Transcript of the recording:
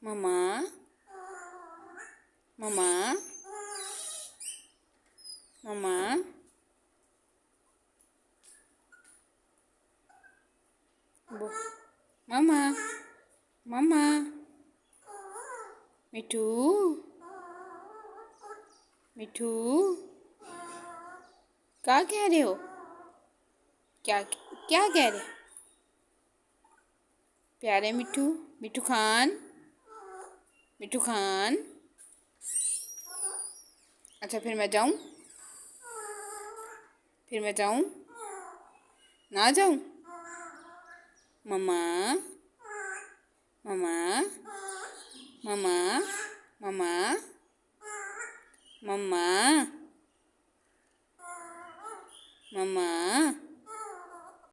मम्मा मम्मा मम्मा मम्मा मम्मा मिठू मिठू क्या कह रहे हो? क्या क्या कह रहे? प्यारे मिठू मिठू खान मिठू खान। अच्छा फिर मैं जाऊं? फिर मैं जाऊं? ना जाऊं? मम्मा मम्मा मम्मा मम्मा मम्मा मम्मा